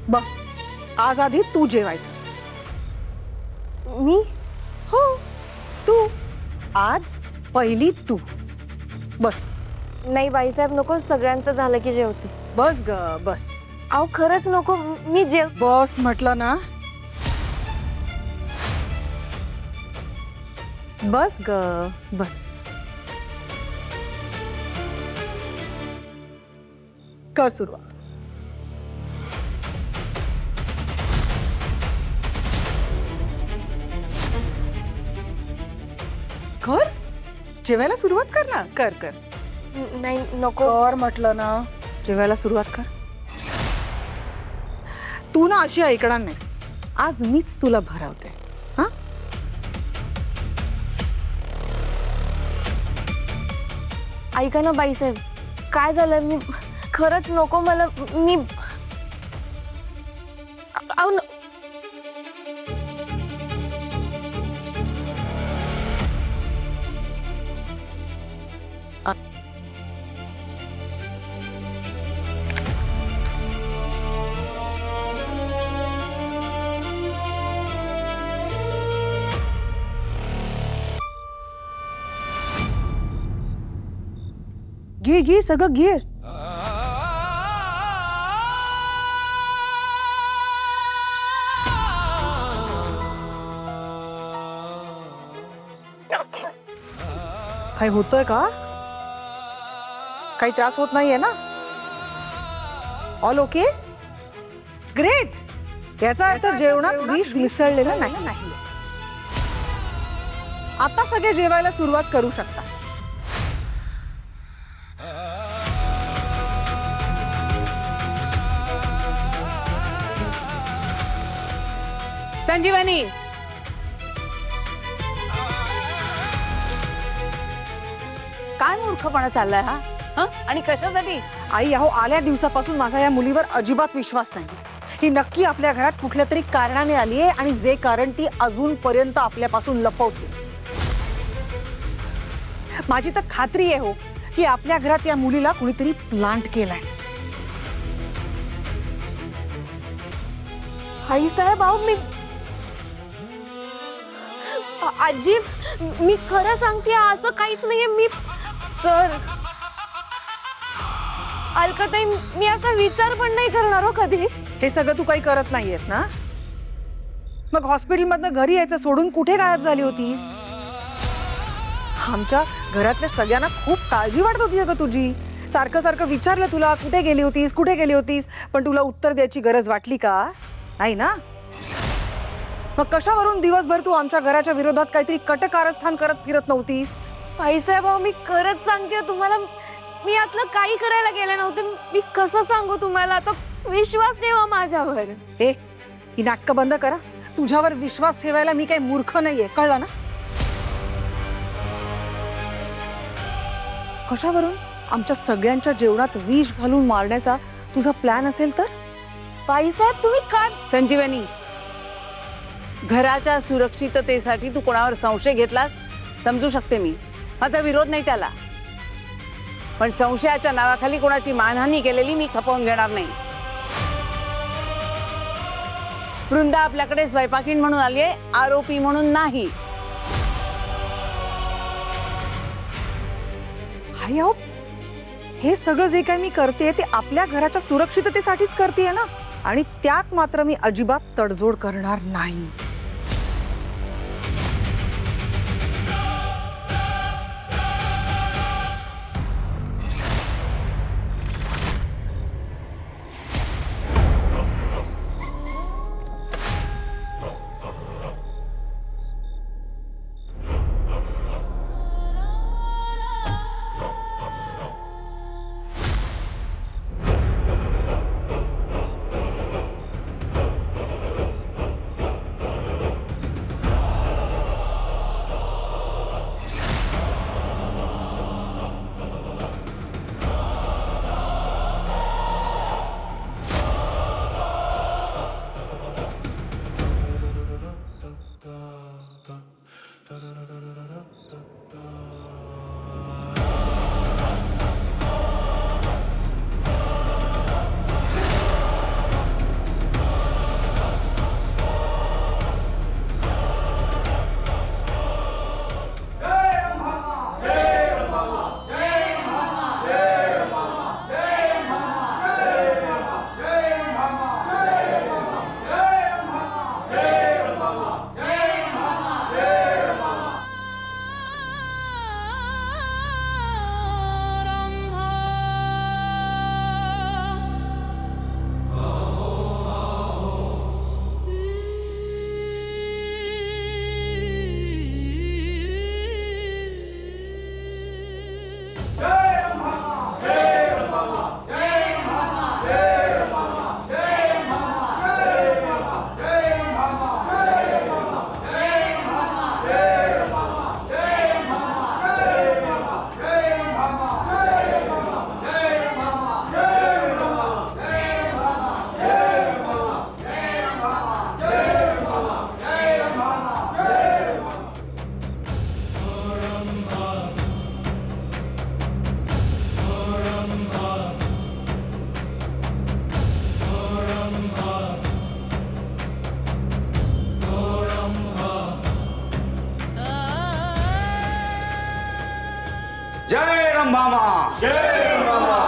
बस आज आधी तू जेवायचंस. मी? हो तू. आज पहिली तू. बस नाही बाईसाहेब नको, सगळ्यांचं झालं की जेवते. बस ग बस. अहो खरंच नको, मी बस म्हटलं ना. बस ग बस. कर सुरुवात. कर जेवायला सुरुवात कर ना. कर कर नाही नको. कर म्हटलं ना. जेवायला सुरुवात कर. तू ना अशी ऐकणार नाहीस. आज मीच तुला भरवते. हा ऐका ना बाईसाहेब, काय झालं? मी खरंच नको मला. मी अहो घे घे सगळं घे. काही होतंय का? काही त्रास होत नाहीये ना? All okay? ग्रेट. याचा अर्थ जेवणात विष मिसळलेलं नाही. आता सगळे जेवायला सुरुवात करू शकता. संजीवनी, काय मूर्खपणा चाललाय हा? आणि कशासाठी? आई अहो, आल्या दिवसापासून माझा या मुलीवर अजिबात विश्वास नाही. ही नक्की आपल्या घरात कुठल्या तरी कारणाने आली आहे आणि जे कारण ती अजूनपर्यंत आपल्यापासून लपवते. माझी तर खात्री आहे हो की आपल्या घरात या मुलीला कुणीतरी प्लांट केलाय. आईसाहेब अहो मी आजी, मी खरं सांगते असं काहीच नाहीये. मी सर अलकाताई, मी असा विचार पण नाही करणार हो कधी. हे सगळं तू काही करत नाहीयेस ना? मग हॉस्पिटलमधनं घरी यायचं सोडून कुठे गायब झाली होतीस? आमच्या घरातल्या सगळ्यांना खूप काळजी वाटत होती अगं तुझी. सारखं सारखं विचारलं तुला, कुठे गेली होतीस कुठे गेली होतीस, पण तुला उत्तर द्यायची गरज वाटली का? नाही ना? मग कशावरून दिवसभर तू आमच्या घराच्या विरोधात काहीतरी कटकारस्थान करत फिरत नव्हतीस? आईसाहेब अहो मी खरंच सांगते तुम्हाला, मी यातलं काही करायला गेले नव्हते. मी कसं सांगू तुम्हाला? आता विश्वास ठेवा माझ्यावर. हे ही नाटकं बंद करा. तुझ्यावर विश्वास ठेवायला मी काही मूर्ख नाहीये, कळलं ना? कशावरून? आमच्या सगळ्यांच्या जेवणात विष घालून मारण्याचा तुझा प्लॅन असेल तर? बाईसाहेब तुम्ही काय? संजीवनी, घराच्या सुरक्षिततेसाठी तू कोणावर संशय घेतलास समजू शकते मी. माझा विरोध नाही त्याला, पण संशयाच्या नावाखाली कोणाची मानहानी केलेली मी खपवून घेणार नाही. वृंदा आपल्याकडे स्वयंपाकीण म्हणून आली आहे, आरोपी म्हणून नाही. हाय अहो, हे सगळं जे काही मी करते ते आपल्या घराच्या सुरक्षिततेसाठीच करतेय ना, आणि त्यात मात्र मी अजिबात तडजोड करणार नाही. जय रंभामा जय रंभामा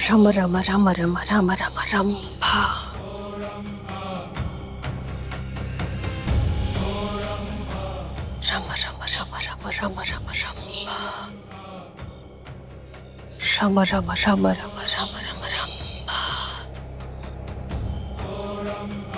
रम रम रम रम रम रम रंभा रम रम रम रम रम रम रंभा रम रम रम रम रम रम रंभा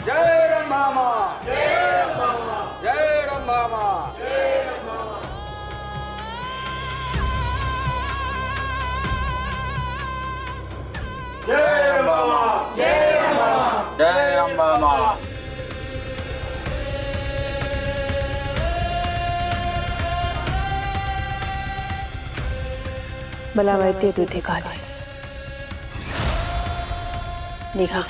जय रंभामा जय रंभामा जय रंभामा जय रंभामा जय रंभामा जय रंभामा मला माहितीये तू इथे का आलीस. निघा.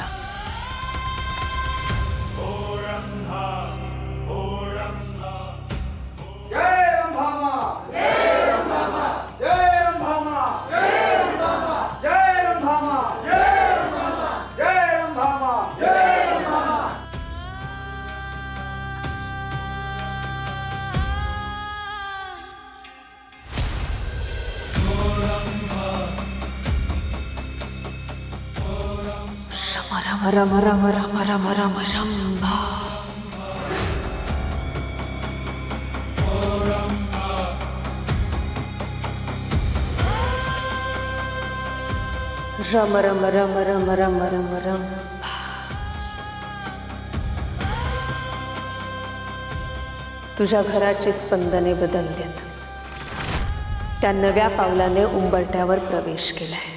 जय रंभामा जय रंभामा जय रंभामा जय रंभामा जय रंभामा जय रंभामा जय रंभामा जय रंभामा रम रम रम रम रम रम रंभा रम रम रम रम रम रम रंभा तुझ्या घराची स्पंदने बदलल्यात. त्या नव्या पावलाने उंबरठ्यावर प्रवेश केलाय.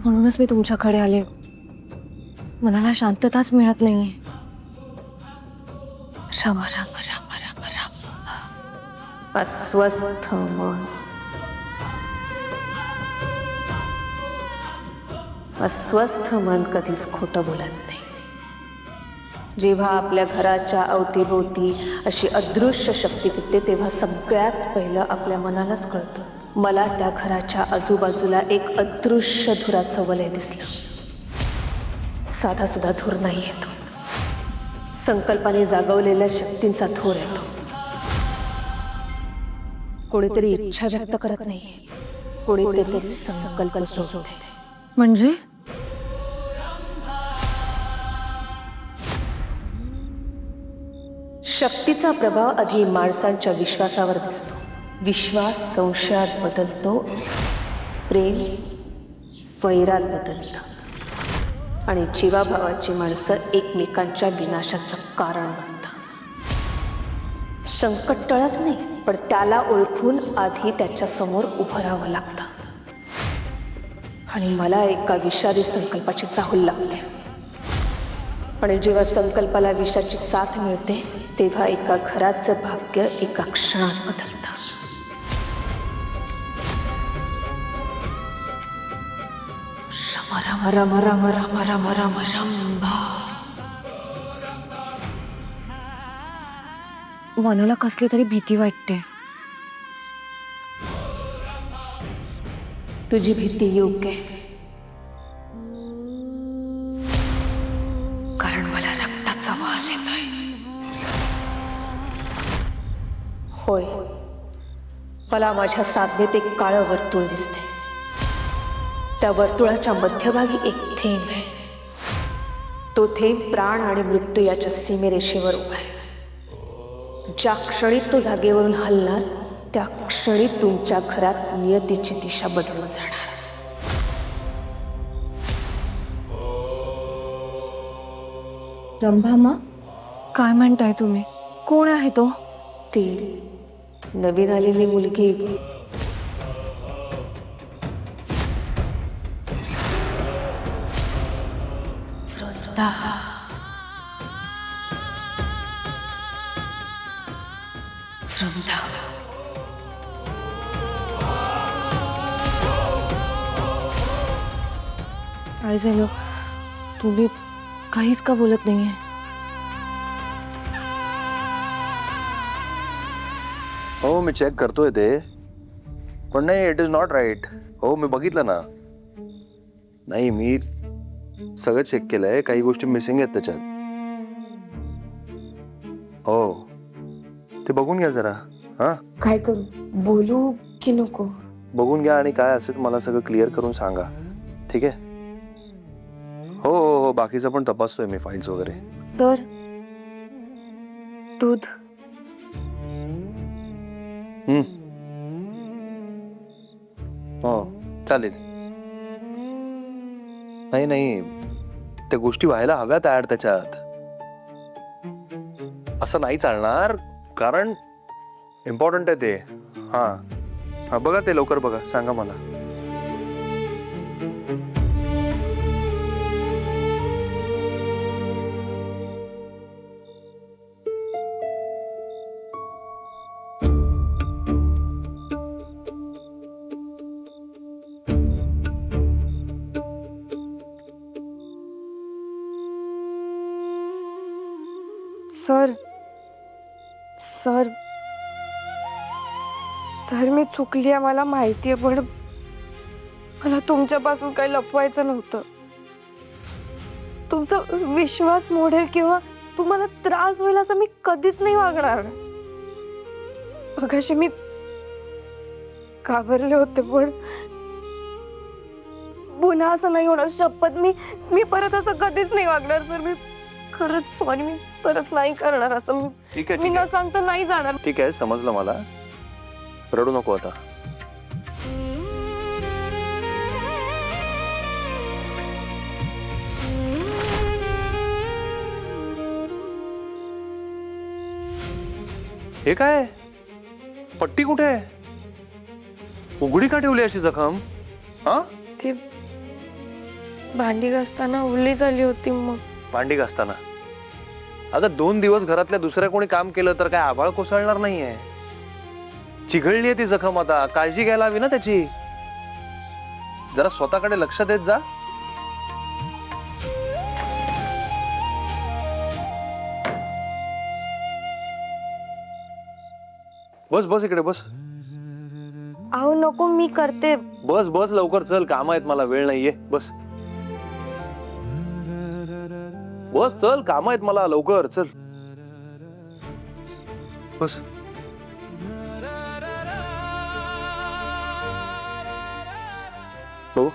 म्हणूनच मी तुमच्याकडे आले. मनाला शांतताच मिळत नाहीये. रम रम रम रम रम अस्वस्थ मन. अस्वस्थ मन कधीच खोटं बोलत नाही. जेव्हा आपल्या घराच्या अवतीभोवती अशी अदृश्य शक्ती फिरते तेव्हा सगळ्यात पहिलं आपल्या मनालाच कळतं. मला त्या घराच्या आजूबाजूला एक अदृश्य धुराचं वलय दिसलं. साधा सुद्धा धूर नाही येतो. संकल्पाने जागवलेल्या शक्तींचा धूर येतो. कोणीतरी इच्छा व्यक्त करत नाही, कोणीतरी संकल्प सोडते. म्हणजे शक्तीचा प्रभाव आधी माणसांच्या विश्वासावर दिसतो. विश्वास संशयात बदलतो, प्रेम वैरात बदलतं आणि जीवाभावाची माणसं एकमेकांच्या विनाशाचं कारण बनतात. संकट टळत नाही, पण त्याला ओळखून आधी त्याच्या समोर उभं राहावं लागतं. आणि मला एका विषारी संकल्पाची चाहूल लागते. आणि जेव्हा संकल्पाला विषाची साथ मिळते तेव्हा एका घराचं भाग्य एका क्षणात बदलतं. रम रम रम रम रम रम रंभा. मनाला कसली तरी भीती वाटते. तुझी भीती योग्य आहे, कारण मला रक्ताचा वास येतोय. होय, मला माझ्या साधनेत एक काळं वर्तुळ दिसते. त्या वर्तुळाच्या मध्यभागी एक थेंब आहे. तो थेंब प्राण आणि मृत्यू याच्या सीमेरेषेवर उभा आहे. ज्या क्षणी तो जागेवरून हलणार त्या क्षणी तुमच्या घरात नियतीची दिशा बदलून जाणार. रंभामा काय म्हणताय तुम्ही? कोण आहे तो? ती नवीन आलेली मुलगी वृंदा. वृंदा. काय झालं? तुम्ही काहीच का बोलत नाहीये? हो मी चेक करतोय ते, पण नाही, इट इज नॉट राईट. हो मी बघितलं ना. नाही, मी सगळं चेक केलंय, काही गोष्टी मिसिंग आहेत त्याच्यात. हो ते बघून घ्या जरा. हा काय करू? बोलू की नको? बघून घ्या आणि काय असेल मला सगळं क्लिअर करून सांगा, ठीक आहे? हो हो हो, बाकीचं पण तपासतोय मी, फाईल्स वगैरे. सर, दूध. हो चालेल. नाही नाही, त्या गोष्टी व्हायला हव्यात ऍड त्याच्यात. असं नाही चालणार, कारण इम्पॉर्टंट आहे ते. हा हा, बघा ते लवकर बघा, सांगा मला. सर सर सर मी चुकली आहे, मला माहिती आहे, पण मला तुमच्यापासून काही लपवायचं नव्हतं. तुमचा विश्वास मोडेल किंवा तुम्हाला त्रास होईल असं मी कधीच नाही वागणार. मगाशी मी घाबरले होते, पण पुन्हा असं नाही होणार. शपथ, मी परत असं कधीच नाही वागणार सर. मी खरंच सॉरी, मी परत नाही करणार असं. ठीक आहे, मी ठीक न आहे, सांगता नाही जाणार. ठीक आहे, समजलं मला. रडू नको आता. हे काय? पट्टी कुठे आहे? उघडी का ठेवली अशी जखम? हा, ती भांडी घासताना ओली झाली होती. मग भांडी घासताना? अगं 2 दिवस घरातल्या दुसऱ्या कोणी काम केलं तर काय आभाळ कोसळणार नाहीये. चिघळली आहे ती जखम, आता काळजी घ्यायला हवी ना त्याची. जरा स्वतःकडे लक्ष देत जा. बस बस इकडे बस. अहो नको, मी करते. बस बस लवकर, चल, काम आहेत मला, वेळ नाहीये. बस बस, चल, काम आहेत मला, लवकर चल. बस. हो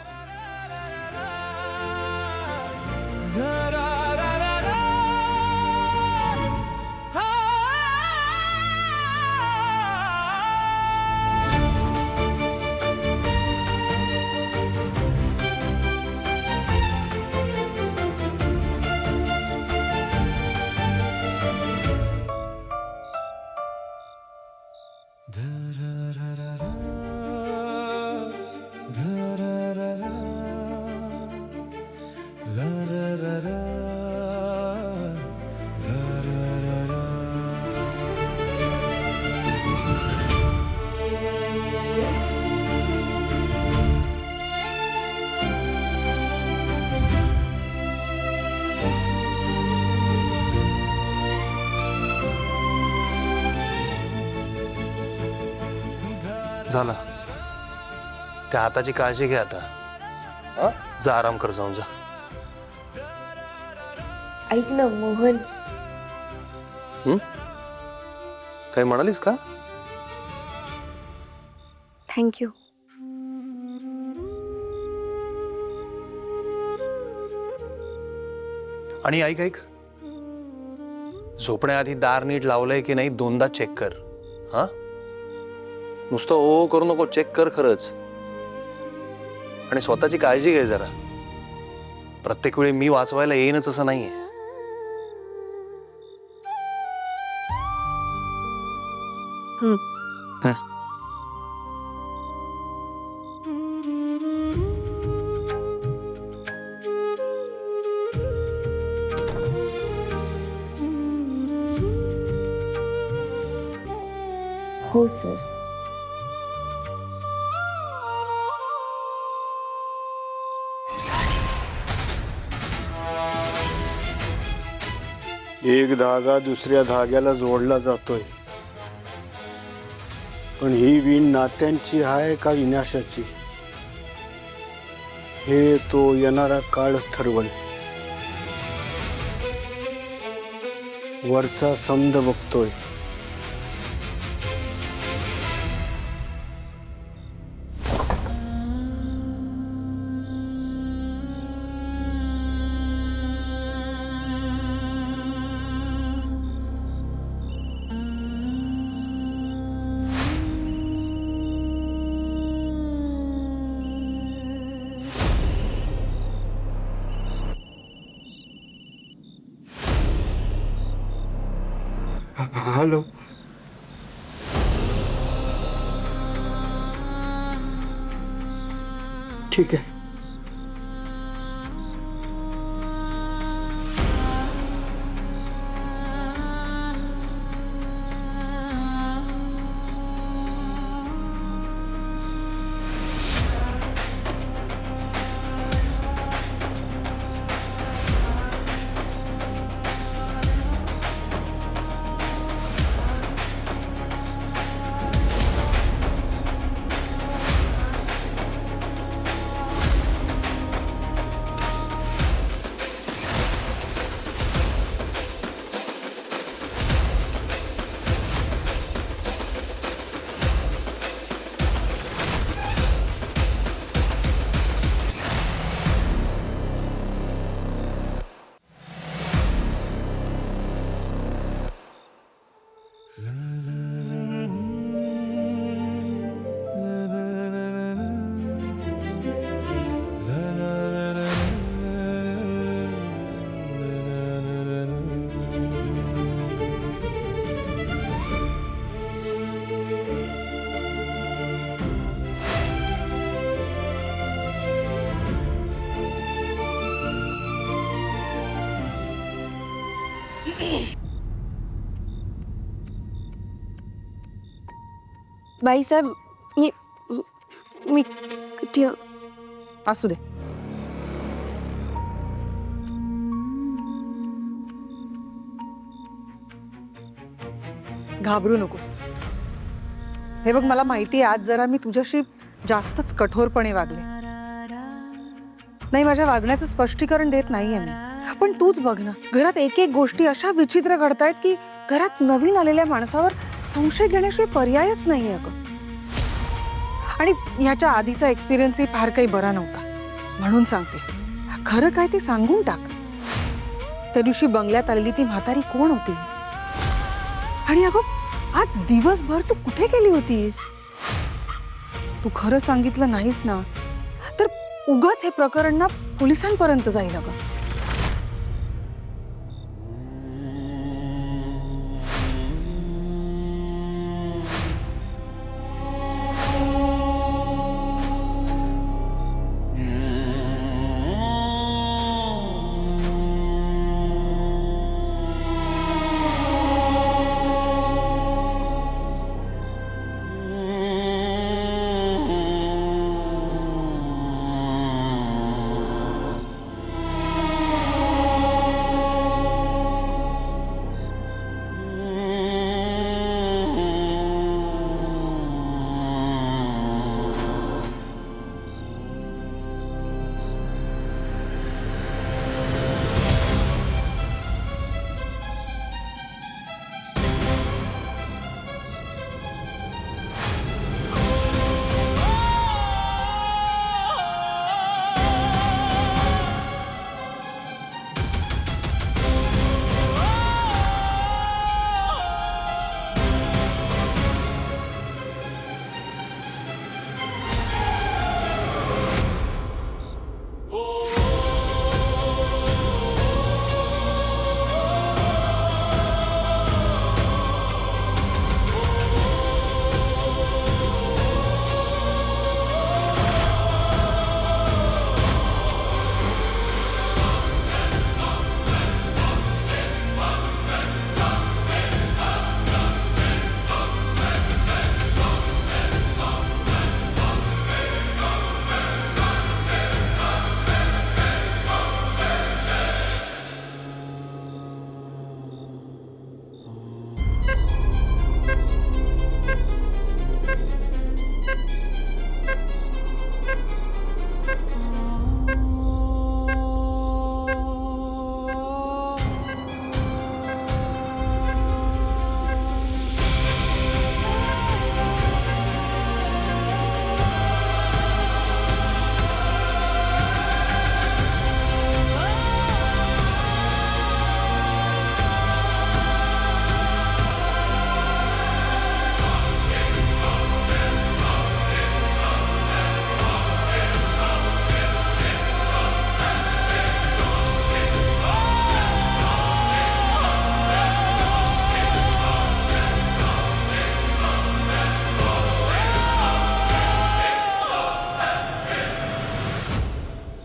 झालं. त्या हाताची काळजी घ्या आता. हा? जा, आराम कर, जाऊन जा. ऐक ना मोहन, काही म्हणालीस का? थँक्यू. आणि ऐक ऐक, झोपण्याआधी दार नीट लावलंय की नाही 2दा चेक कर. हा, नुसतं ओ करू नको, चेक कर खरंच. आणि स्वतःची काळजी घे जरा. प्रत्येक वेळी मी वाचवायला येईनच असं नाहीये. हो सर. एक धागा दुसऱ्या धाग्याला जोडला जातोय, पण ही वीण नात्यांची आहे का विनाशाची हे तो येणारा काळच ठरवल. वरचा समद बघतोय. हॅलो. ठीक आहे. बाईसाहेब, मी मी ठेव. असू दे. घाबरू नकोस. हे बघ, मला माहिती आहे आज जरा मी तुझ्याशी जास्तच कठोरपणे वागले. नाही, माझ्या वागण्याचं स्पष्टीकरण देत नाहीये मी, पण तूच बघ ना, घरात एक एक गोष्टी अशा विचित्र घडतायत की घरात नवीन आलेल्या माणसावर संशय घेण्याशिवाय पर्यायच नाहीये अगं. आणि ह्याच्या आधीचा एक्सपिरियन्सही फार काही बरा नव्हता, म्हणून सांगते, खरं काय ते सांगून टाक. त्या दिवशी बंगल्यात आलेली ती म्हातारी कोण होती? आणि अगं आज दिवसभर तू कुठे गेली होतीस? तू खरं सांगितलं नाहीस ना तर उगाच हे प्रकरण ना पोलिसांपर्यंत जाईल अगं.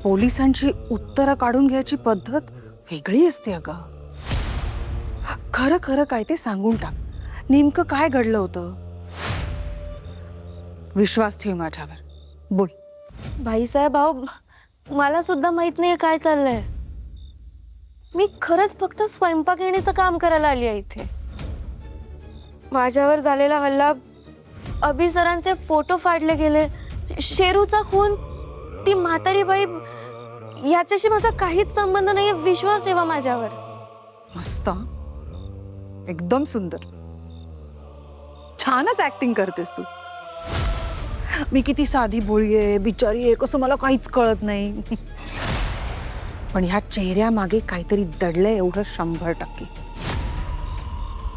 पोलिसांची उत्तरं काढून घ्यायची पद्धत वेगळी असते अगं. खरं खरं काय ते सांगून टाक. नेमकं काय घडलं होतं? विश्वास ठेव माझ्यावर. बोल. भाईसाहेब अहो, मला सुद्धा माहित नाही काय चाललंय. मी खरंच फक्त स्वयंपाक येण्याचं काम करायला आली आहे इथे. माझ्यावर झालेला हल्ला, अभि सरांचे फोटो फाडले गेले, शेरूचा खून, ती म्हातारी बाई, याच्याशी माझा काहीच संबंध नाहीये. विश्वास ठेवा माझ्यावर. मस्त. एकदम सुंदर. छानच ऍक्टिंग करतेस तू. मी किती साधी भोळी आहे, बिचारी आहे, कसं मला काहीच कळत नाही. पण ह्या चेहऱ्यामागे काहीतरी दडलंय एवढं 100%.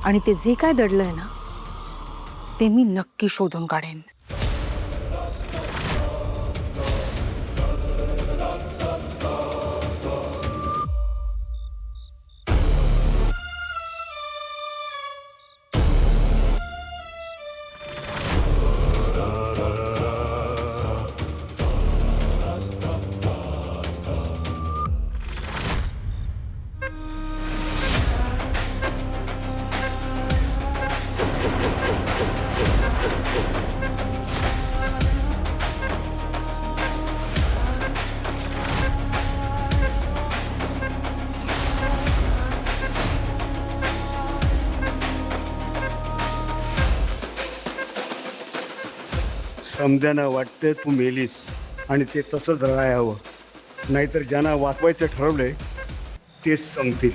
आणि ते जे काय दडलंय ना ते मी नक्की शोधून काढेन. समद्यांना वाटतं तू मेलीस आणि ते तसंच राहावं, नाहीतर ज्यांना वाचवायचं ठरवलंय तेच संपतील.